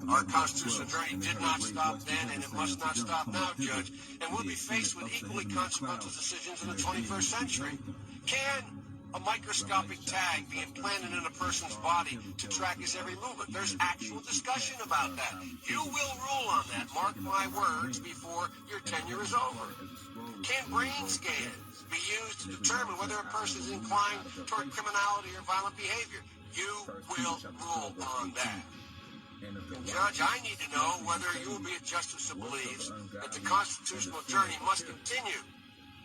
Our constitutional journey did not stop then, and it must not stop now, Judge. And we'll be faced with equally consequential decisions in the 21st century. Can a microscopic tag be implanted in a person's body to track his every movement? There's actual discussion about that. You will rule on that, mark my words, before your tenure is over. Can brain scans be used to determine whether a person is inclined toward criminality or violent behavior? You will rule on that. And Judge, I need to know whether you will be a justice who believes that the constitutional journey must continue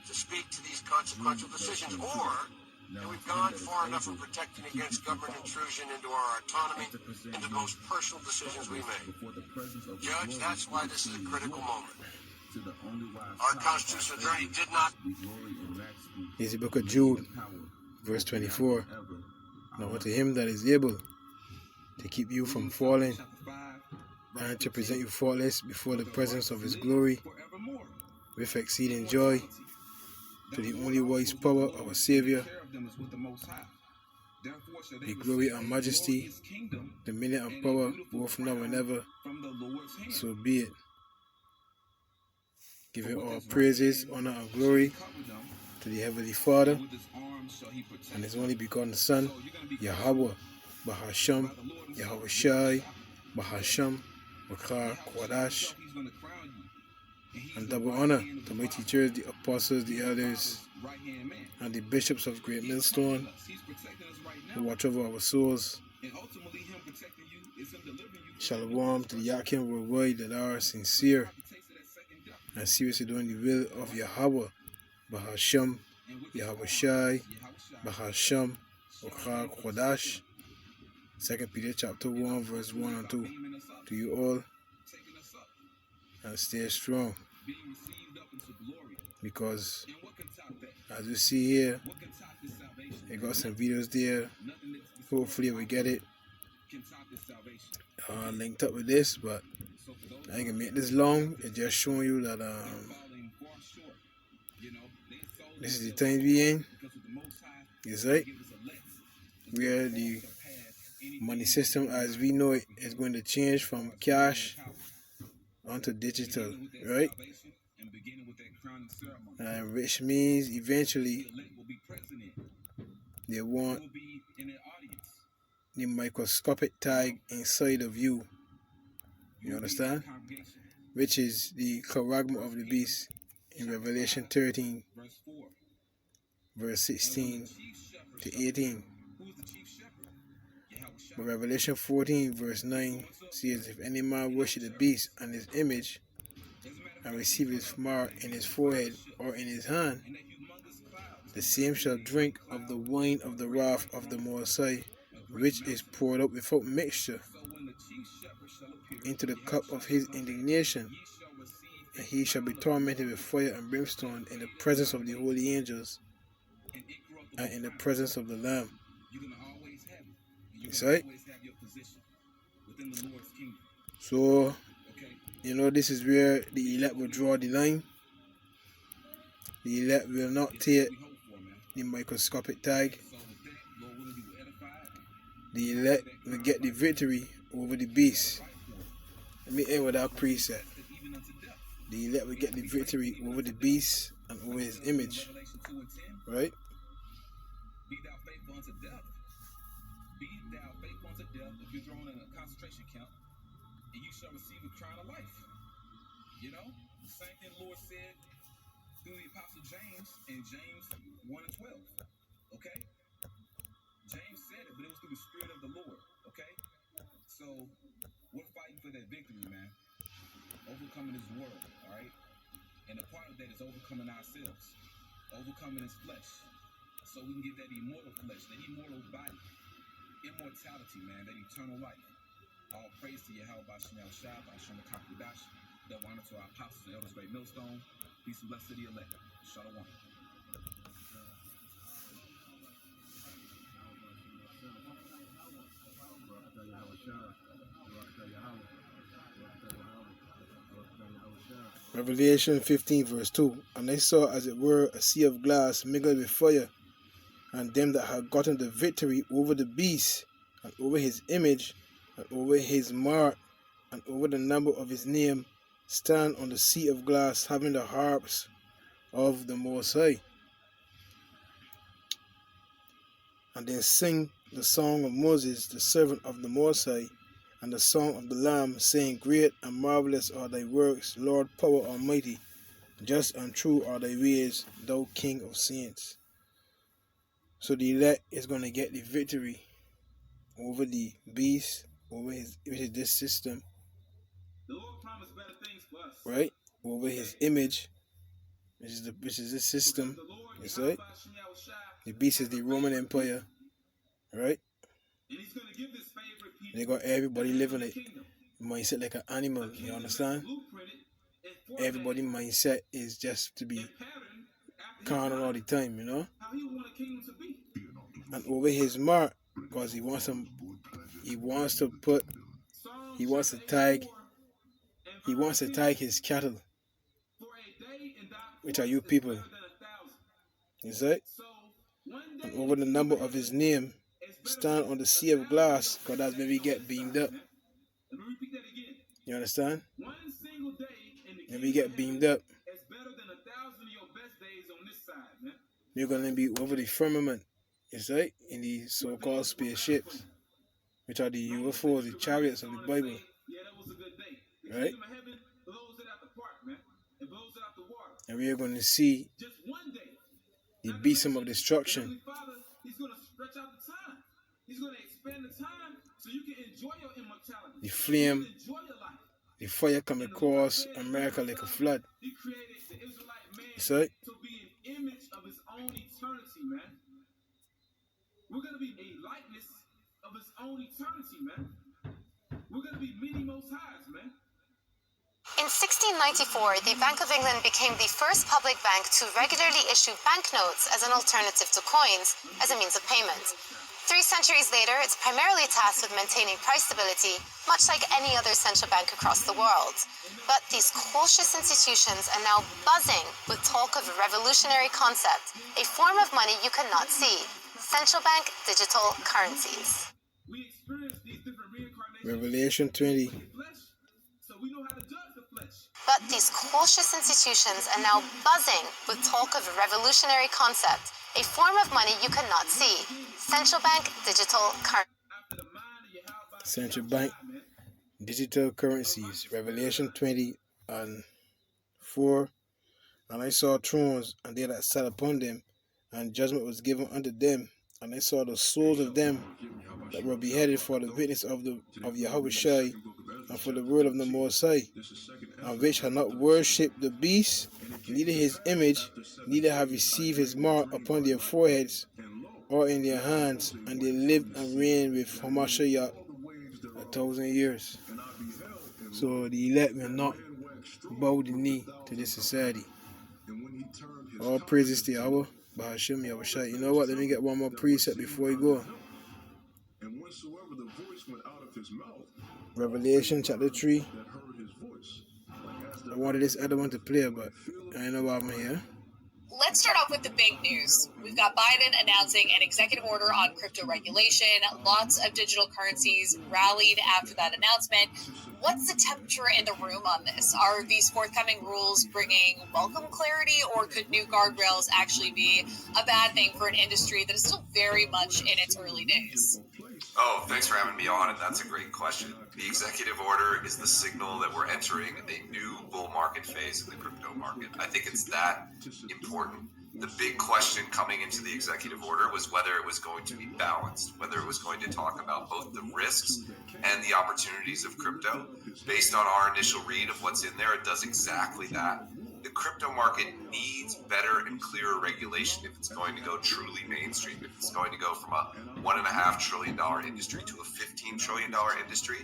to speak to these consequential decisions, or that we've gone far enough in protecting against government intrusion into our autonomy and the most personal decisions we make. Judge, that's why this is a critical moment. Our constitutional journey did not. It's the book of Jude, verse 24. Now unto him that is able to keep you from falling and to present you faultless before the presence of his glory with exceeding joy, to the only wise power of our Savior, the glory and majesty, dominion and power, both now and ever. So be it. Giving all praises, honor, and glory to the Heavenly Father and His only begotten Son, Yahweh, Bahasham, Yahweh Shai, Bahasham, Wakar, Kwadash, and double honor to my teachers, the apostles, the elders, and the bishops of Great Millstone, who watch over our souls. Shalom to the Yakim worldwide that are sincere and seriously doing the will of Yahweh, Bahasham, Yahweh Shai, Bahasham, Wakar, Kwadash. 2 Peter chapter 1, verse 1 and 2. To you all, and stay strong, because as you see here, I got some videos there. Hopefully we get it linked up with this, but I ain't gonna make this long. It's just showing you that this is the time we in. It's right where the money system as we know it is going to change from cash onto digital, right? Which means eventually they want the microscopic tag inside of you. You understand? Which is the charagma of the beast in Revelation 13, verse 16 to 18. But Revelation 14, verse 9 says, if any man worship the beast and his image, and receive his mark in his forehead or in his hand, the same shall drink of the wine of the wrath of the Most High, which is poured out without mixture into the cup of his indignation, and he shall be tormented with fire and brimstone in the presence of the holy angels and in the presence of the Lamb. That's right. So, you know, this is where the elect will draw the line. The elect will not take the microscopic tag. The elect will get the victory over the beast. Let me end with that preset. The elect will get the victory over the beast and over his image. Right? Be thou faithful unto death. Be thou faithful unto death if you're thrown in a concentration camp, and you shall receive a crown of life. You know, the same thing the Lord said through the Apostle James in James 1 and 12. Okay? James said it, but it was through the Spirit of the Lord. Okay? So, we're fighting for that victory, man. Overcoming this world, all right? And a part of that is overcoming ourselves. Overcoming this flesh. So we can get that immortal flesh, that immortal body. Immortality, man, that eternal life. All praise to Yahweh Bashem Shah, Bashem Kakudash. Double honor to our apostles and elders, Great Millstone. Peace and blessed to the elect. Shalom. Yahweh Shah. Revelation 15 verse 2. And I saw as it were a sea of glass mingled with fire, and them that had gotten the victory over the beast, and over his image, and over his mark, and over the number of his name, stand on the sea of glass, having the harps of the Most High. And then sing the song of Moses, the servant of the Most High, and the song of the Lamb, saying, Great and marvelous are thy works, Lord power almighty. Just and true are thy ways, thou King of saints. So the elect is going to get the victory over the beast, over his, which is this system, The Lord promised better things for us. right? Over his image, which is this system. That's right. The beast is the Roman Empire, right? And he's going to give this favorite people. They got everybody living it. Mindset like an animal, you understand? Everybody mindset is just to be carnal all the time, you know? How he want a kingdom to be. And over his mark, because he wants to tag his cattle, which are you people. You see? And over the number of his name, stand on the sea of glass, because that's when we get beamed up. You understand? When we get beamed up, we're going to be over the firmament, you see? In the so-called spaceships, which are the UFOs, the chariots of the Bible. Right? And we are going to see the beast of destruction. The flame, the fire coming across America like a flood. You see? We're going to be a likeness of his own eternity, man. We're going to be many most highs, man. In 1694, the Bank of England became the first public bank to regularly issue banknotes as an alternative to coins as a means of payment. 3 centuries later, it's primarily tasked with maintaining price stability, much like any other central bank across the world. But these cautious institutions are now buzzing with talk of a revolutionary concept, a form of money you cannot see: central bank digital currencies. Revelation 20. But these cautious institutions are now buzzing with talk of a revolutionary concept, a form of money you cannot see: central bank digital currencies. Central bank digital currencies. Revelation 20 and 4. And I saw thrones, and they that sat upon them, and judgment was given unto them. And I saw the souls of them that were beheaded for the witness of Yahushua, and for the word of the Most High, and which had not worshipped the beast, neither his image, neither have received his mark upon their foreheads or in their hands, and they lived and reigned with Hamashiach 1,000 years. So the elect will not bow the knee to this society. All praises to Yahweh, Bahashim Yahushua. You know what? Let me get one more precept before we go. Revelation chapter 3. I wanted this other one to play, but I know why I'm here. Let's start off with the big news. We've got Biden announcing an executive order on crypto regulation. Lots of digital currencies rallied after that announcement. What's the temperature in the room on this? Are these forthcoming rules bringing welcome clarity, or could new guardrails actually be a bad thing for an industry that is still very much in its early days? Oh, thanks for having me on, and that's a great question. The executive order is the signal that we're entering a new bull market phase in the crypto market. I think it's that important. The big question coming into the executive order was whether it was going to be balanced, whether it was going to talk about both the risks and the opportunities of crypto. Based on our initial read of what's in there, it does exactly that. The crypto market needs better and clearer regulation if it's going to go truly mainstream, if it's going to go from a $1.5 trillion industry to a $15 trillion industry.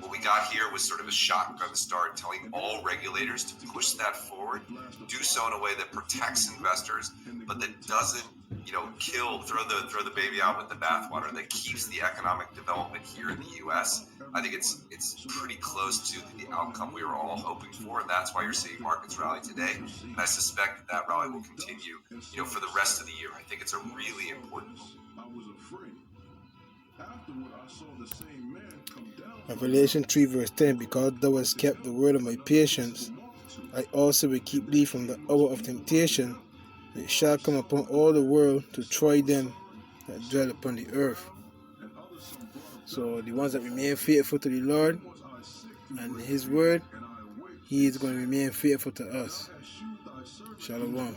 What we got here was sort of a shot from the start, telling all regulators to push that forward, do so in a way that protects investors, but that doesn't throw the baby out with the bathwater, that keeps the economic development here in the U.S., I think it's pretty close to the outcome we were all hoping for, and that's why you're seeing markets rally today. And I suspect that rally will continue, for the rest of the year. I think it's a really important moment. Revelation 3 verse 10, because thou hast kept the word of my patience, I also will keep thee from the hour of temptation, which shall come upon all the world to try them that dwell upon the earth. So the ones that remain faithful to the Lord and His word, He is going to remain faithful to us. Shalom.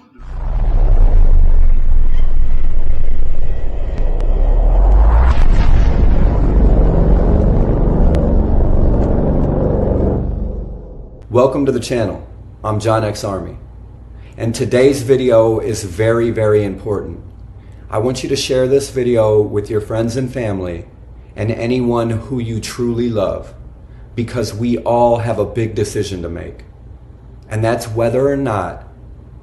Welcome to the channel. I'm John X Army, and today's video is very, very important. I want you to share this video with your friends and family and anyone who you truly love, because we all have a big decision to make, and that's whether or not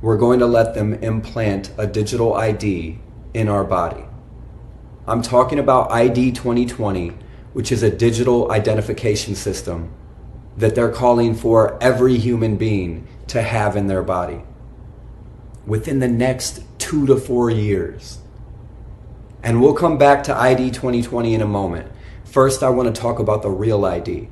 we're going to let them implant a digital ID in our body. I'm talking about ID 2020, which is a digital identification system that they're calling for every human being to have in their body within the next 2 to 4 years. And we'll come back to ID 2020 in a moment. First, I want to talk about the real ID.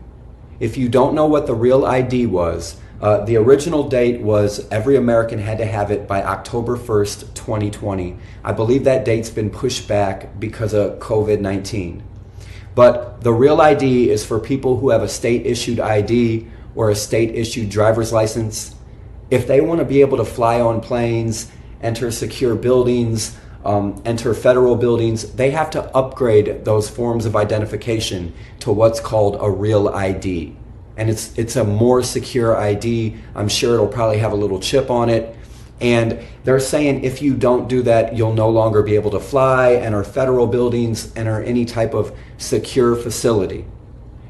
If you don't know what the real ID was, the original date was every American had to have it by October 1st, 2020. I believe that date's been pushed back because of COVID-19. But the real ID is for people who have a state-issued ID or a state-issued driver's license. If they want to be able to fly on planes, enter secure buildings, enter federal buildings, they have to upgrade those forms of identification to what's called a real ID. And it's a more secure ID. I'm sure it'll probably have a little chip on it. And they're saying if you don't do that, you'll no longer be able to fly, enter federal buildings, enter any type of secure facility.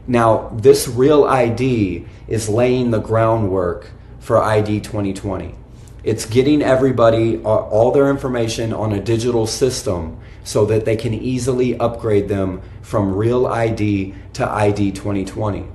Now, this real ID is laying the groundwork for ID 2020. It's getting everybody all their information on a digital system so that they can easily upgrade them from real ID to ID 2020.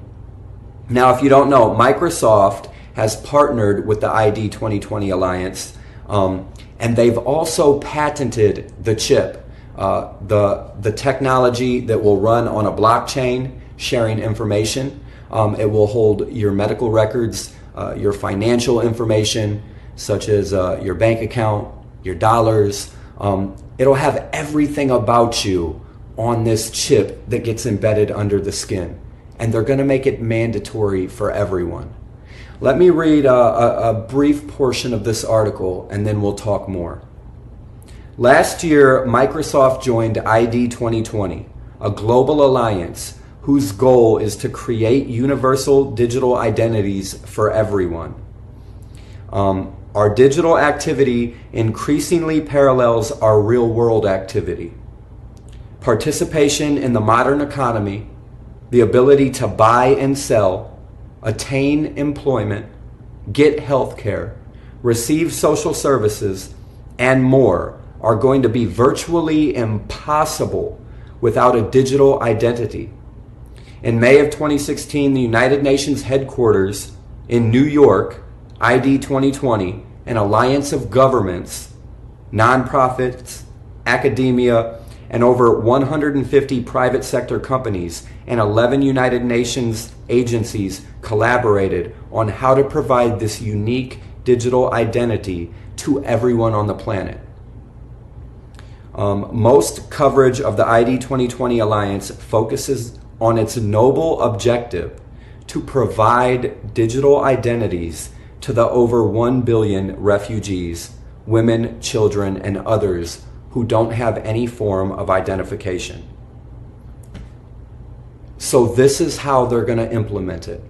Now, if you don't know, Microsoft has partnered with the ID 2020 Alliance, and they've also patented the chip, the technology that will run on a blockchain, sharing information. It will hold your medical records, your financial information, such as your bank account, your dollars. It'll have everything about you on this chip that gets embedded under the skin. And they're going to make it mandatory for everyone. Let me read a brief portion of this article, and then we'll talk more. Last year, Microsoft joined ID 2020, a global alliance whose goal is to create universal digital identities for everyone. Our digital activity increasingly parallels our real-world activity. Participation in the modern economy, the ability to buy and sell, attain employment, get health care, receive social services, and more are going to be virtually impossible without a digital identity. In May of 2016, the United Nations headquarters in New York, ID 2020, an alliance of governments, nonprofits, academia, and over 150 private sector companies and 11 United Nations agencies collaborated on how to provide this unique digital identity to everyone on the planet. Most coverage of the ID 2020 Alliance focuses on its noble objective to provide digital identities to the over 1 billion refugees, women, children, and others who don't have any form of identification. So this is how they're going to implement it.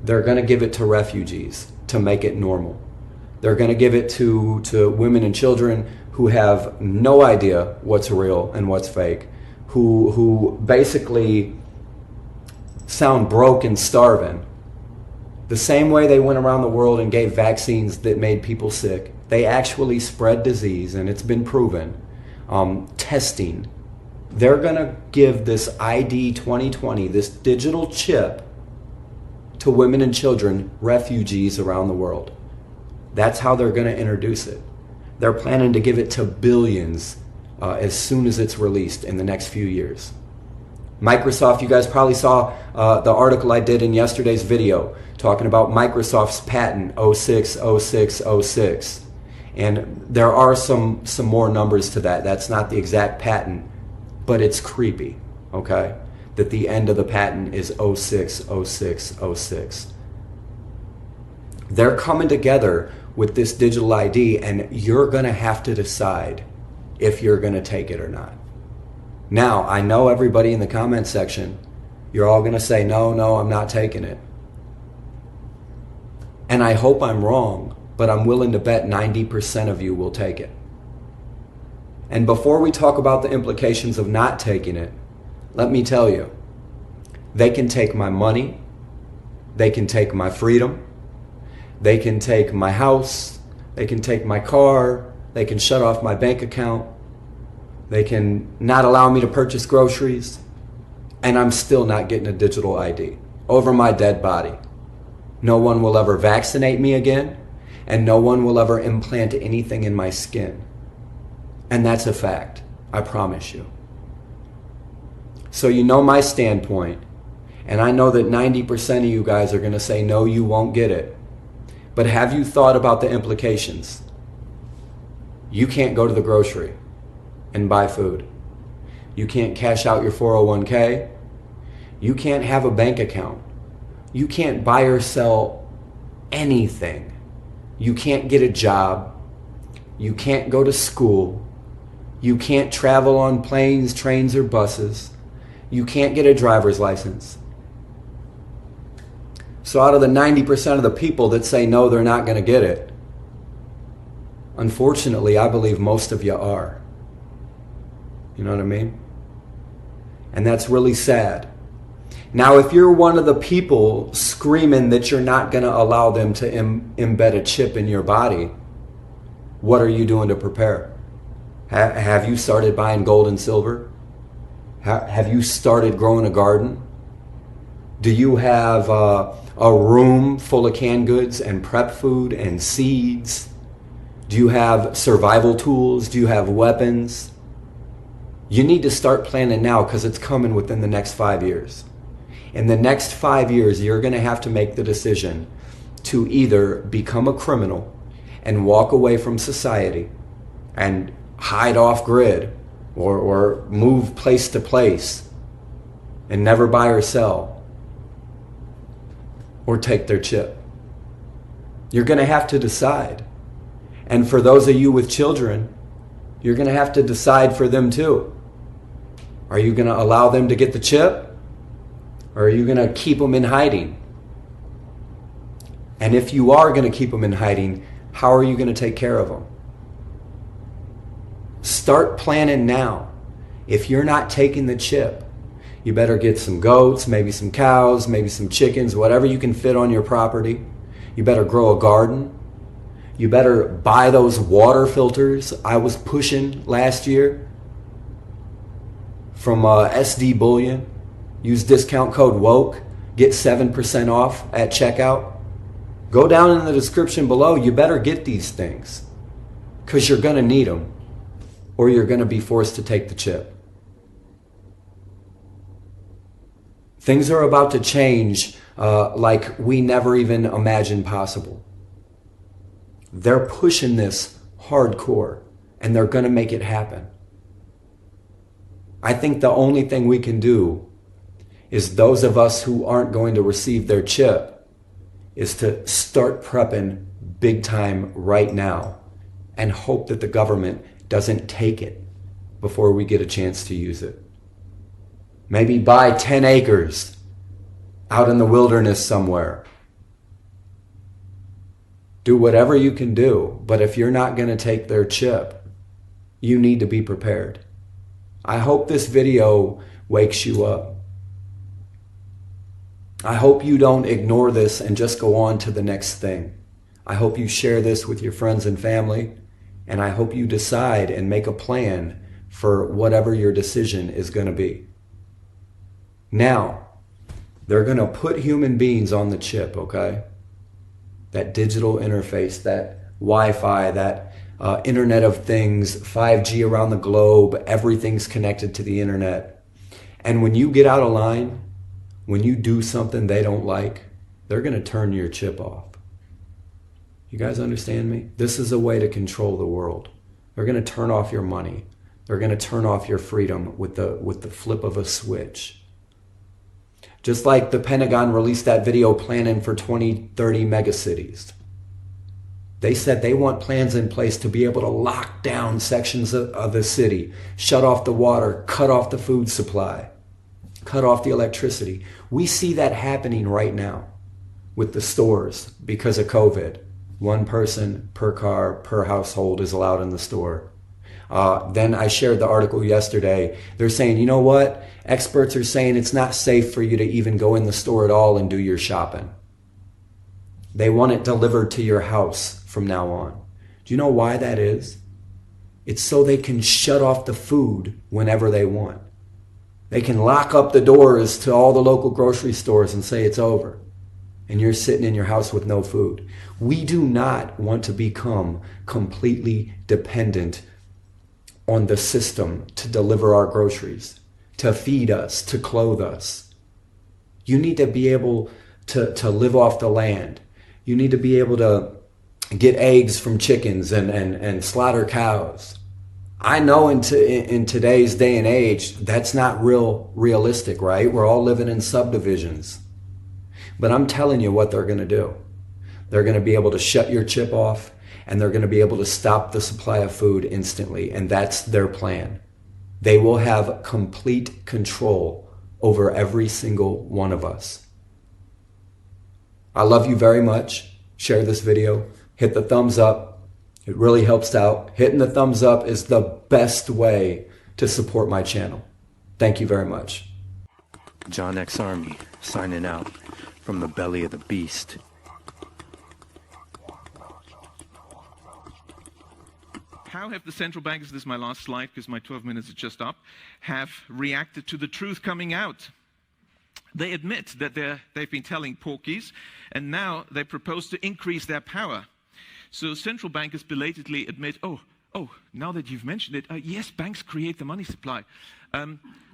They're going to give it to refugees to make it normal. They're going to give it to women and children who have no idea what's real and what's fake, who basically sound broke and starving. The same way they went around the world and gave vaccines that made people sick, They actually spread disease, and it's been proven. Testing. They're going to give this ID 2020, this digital chip, to women and children, refugees around the world. That's how they're going to introduce it. They're planning to give it to billions as soon as it's released in the next few years. Microsoft, you guys probably saw the article I did in yesterday's video talking about Microsoft's patent 060606. And there are some more numbers to that. That's not the exact patent, but it's creepy, okay? That the end of the patent is 060606. They're coming together with this digital ID, and you're going to have to decide if you're going to take it or not. Now, I know everybody in the comment section, you're all going to say, no, I'm not taking it. And I hope I'm wrong, but I'm willing to bet 90% of you will take it. And before we talk about the implications of not taking it, let me tell you, they can take my money, they can take my freedom, they can take my house, they can take my car, they can shut off my bank account, they can not allow me to purchase groceries, and I'm still not getting a digital ID over my dead body. No one will ever vaccinate me again, and no one will ever implant anything in my skin. And that's a fact, I promise you. So you know my standpoint, and I know that 90% of you guys are going to say, no, you won't get it. But have you thought about the implications? You can't go to the grocery and buy food. You can't cash out your 401k. You can't have a bank account. You can't buy or sell anything. You can't get a job. You can't go to school. You can't travel on planes, trains, or buses. You can't get a driver's license. So out of the 90% of the people that say no, they're not going to get it, unfortunately, I believe most of you are. You know what I mean? And that's really sad. Now, if you're one of the people screaming that you're not going to allow them to embed a chip in your body, what are you doing to prepare? Have you started buying gold and silver? Have you started growing a garden? Do you have a room full of canned goods and prep food and seeds? Do you have survival tools? Do you have weapons? You need to start planning now, because it's coming within the next 5 years. In the next 5 years, you're going to have to make the decision to either become a criminal and walk away from society and hide off grid, or move place to place and never buy or sell, or take their chip. You're going to have to decide. And for those of you with children, you're going to have to decide for them too. Are you going to allow them to get the chip, or are you going to keep them in hiding? And if you are going to keep them in hiding, how are you going to take care of them? Start planning now. If you're not taking the chip, you better get some goats, maybe some cows, maybe some chickens, whatever you can fit on your property. You better grow a garden. You better buy those water filters I was pushing last year from SD Bullion. Use discount code WOKE. Get 7% off at checkout. Go down in the description below. You better get these things, because you're going to need them, or you're going to be forced to take the chip. Things are about to change like we never even imagined possible. They're pushing this hardcore, and they're going to make it happen. I think the only thing we can do is, those of us who aren't going to receive their chip, is to start prepping big time right now and hope that the government doesn't take it before we get a chance to use it. Maybe buy 10 acres out in the wilderness somewhere. Do whatever you can do, but if you're not going to take their chip, you need to be prepared. I hope this video wakes you up. I hope you don't ignore this and just go on to the next thing. I hope you share this with your friends and family, and I hope you decide and make a plan for whatever your decision is going to be. Now, they're going to put human beings on the chip, okay? That digital interface, that Wi-Fi, that Internet of Things, 5G around the globe, everything's connected to the internet. And when you get out of line, when you do something they don't like, they're going to turn your chip off. You guys understand me? This is a way to control the world. They're going to turn off your money. They're going to turn off your freedom with the flip of a switch. Just like the Pentagon released that video planning for 2030 megacities. They said they want plans in place to be able to lock down sections of the city, shut off the water, cut off the food supply, cut off the electricity. We see that happening right now with the stores because of COVID. One person per car, per household is allowed in the store. Then I shared the article yesterday. They're saying, you know what? Experts are saying it's not safe for you to even go in the store at all and do your shopping. They want it delivered to your house from now on. Do you know why that is? It's so they can shut off the food whenever they want. They can lock up the doors to all the local grocery stores and say it's over. And you're sitting in your house with no food. We do not want to become completely dependent on the system to deliver our groceries, to feed us, to clothe us. You need to be able to live off the land. You need to be able to get eggs from chickens and slaughter cows. I know in today's day and age, that's not realistic, right? We're all living in subdivisions. But I'm telling you what they're going to do. They're going to be able to shut your chip off, and they're going to be able to stop the supply of food instantly. And that's their plan. They will have complete control over every single one of us. I love you very much. Share this video. Hit the thumbs up. It really helps out. Hitting the thumbs up is the best way to support my channel. Thank you very much. John X Army signing out from the belly of the beast. How have the central bankers, this is my last slide because my 12 minutes are just up, have reacted to the truth coming out? They admit that they've been telling porkies, and now they propose to increase their power. So central bankers belatedly admit, oh, now that you've mentioned it, yes, banks create the money supply.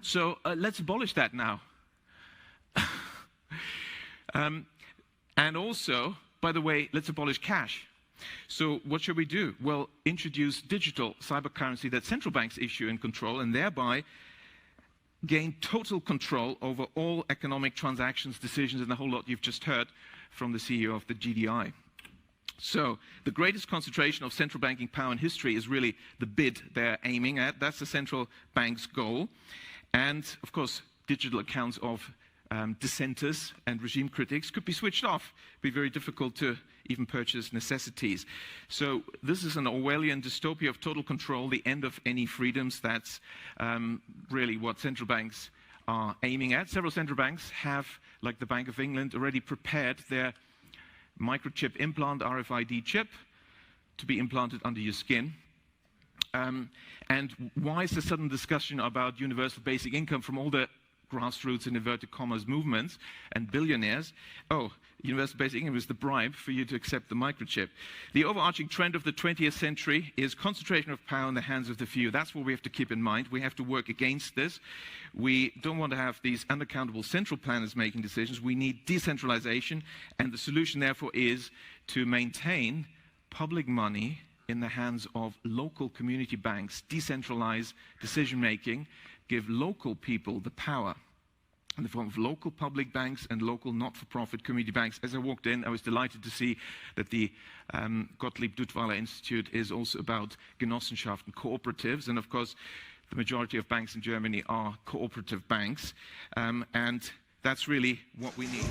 So let's abolish that now. And also, by the way, let's abolish cash. So what should we do? Well, introduce digital cyber currency that central banks issue and control, and thereby gain total control over all economic transactions, decisions, and the whole lot you've just heard from the CEO of the GDI. So the greatest concentration of central banking power in history is really the bid they're aiming at. That's the central bank's goal. And of course, digital accounts of dissenters and regime critics could be switched off. It'd be very difficult to even purchase necessities. So this is an Orwellian dystopia of total control, the end of any freedoms. That's really what central banks are aiming at. Several central banks have, like the Bank of England, already prepared their microchip implant, RFID chip, to be implanted under your skin. And why is the sudden discussion about universal basic income from all the grassroots and inverted commas movements and billionaires? Oh, universal basic income is the bribe for you to accept the microchip. The overarching trend of the 20th century is concentration of power in the hands of the few. That's what we have to keep in mind. We have to work against this. We don't want to have these unaccountable central planners making decisions. We need decentralization, and the solution therefore is to maintain public money in the hands of local community banks, decentralize decision-making, give local people the power in the form of local public banks and local not-for-profit community banks. As I walked in, I was delighted to see that the Gottlieb Duttweiler Institute is also about Genossenschaften, cooperatives, and of course, the majority of banks in Germany are cooperative banks, and that's really what we need.